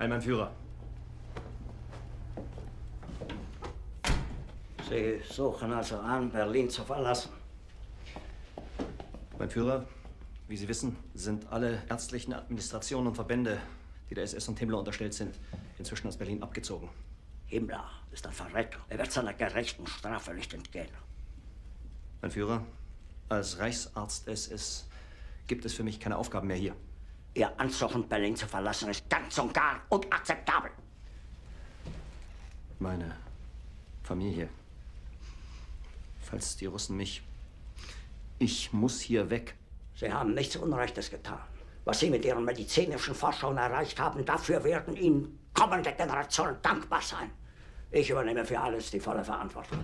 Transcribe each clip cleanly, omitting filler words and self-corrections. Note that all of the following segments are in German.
Hi, mein Führer. Sie suchen also an, Berlin zu verlassen. Mein Führer, wie Sie wissen, sind alle ärztlichen Administrationen und Verbände, die der SS und Himmler unterstellt sind, inzwischen aus Berlin abgezogen. Himmler ist ein Verräter. Er wird seiner gerechten Strafe nicht entgehen. Mein Führer, als Reichsarzt SS gibt es für mich keine Aufgaben mehr hier. Ihr Ansuchen, Berlin zu verlassen, ist ganz und gar unakzeptabel. Meine Familie. Falls die Russen mich... Ich muss hier weg. Sie haben nichts Unrechtes getan. Was Sie mit Ihren medizinischen Forschungen erreicht haben, dafür werden Ihnen kommende Generationen dankbar sein. Ich übernehme für alles die volle Verantwortung.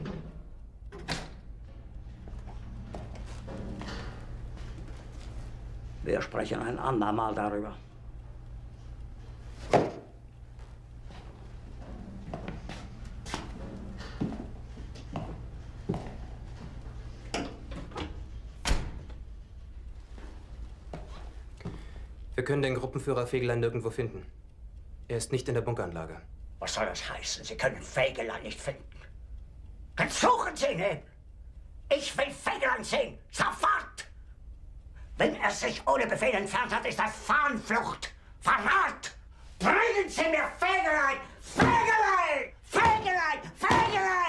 Wir sprechen ein andermal darüber. Wir können den Gruppenführer Fegelein nirgendwo finden. Er ist nicht in der Bunkeranlage. Was soll das heißen? Sie können Fegelein nicht finden. Dann suchen Sie ihn eben. Ich will Fegelein sehen. Sofort! Wenn er sich ohne Befehl entfernt hat, ist das Fahnenflucht. Verrat! Bringen Sie mir Fegelein! Fegelein! Fegelein! Fegelein!